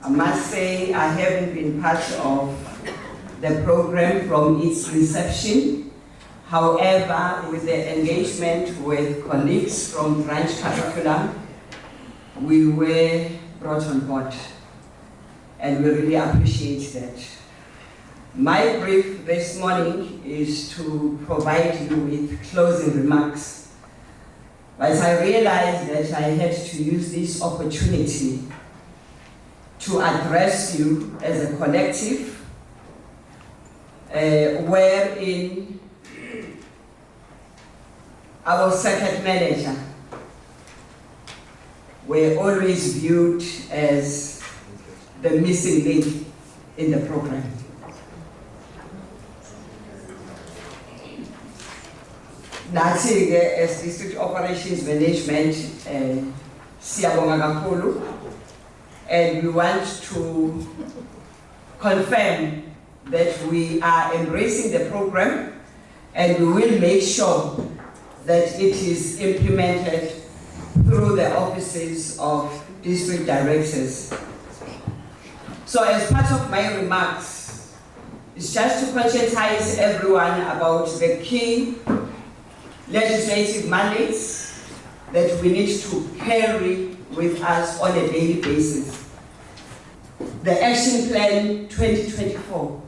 I must say I haven't been part of the program from its reception. However, with the engagement with colleagues from branch curriculum, we were brought on board, and we really appreciate that. My brief this morning is to provide you with closing remarks, but I realized that I had to use this opportunity to address you as a collective, wherein our circuit manager were always viewed as the missing link in the program. Nathi-ke as District Operations Management, siyabonga kakhulu, and we want to confirm that we are embracing the program, and we will make sure that it is implemented through the offices of district directors. So as part of my remarks, it's just to conscientize everyone about the key legislative mandates that we need to carry with us on a daily basis. The Action Plan 2024,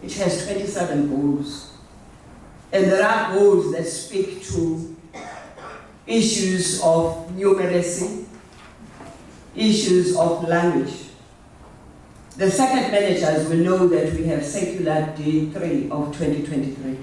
it has 27 goals. And there are goals that speak to issues of numeracy, issues of language. The second managers will know that we have Circular D3 of 2023.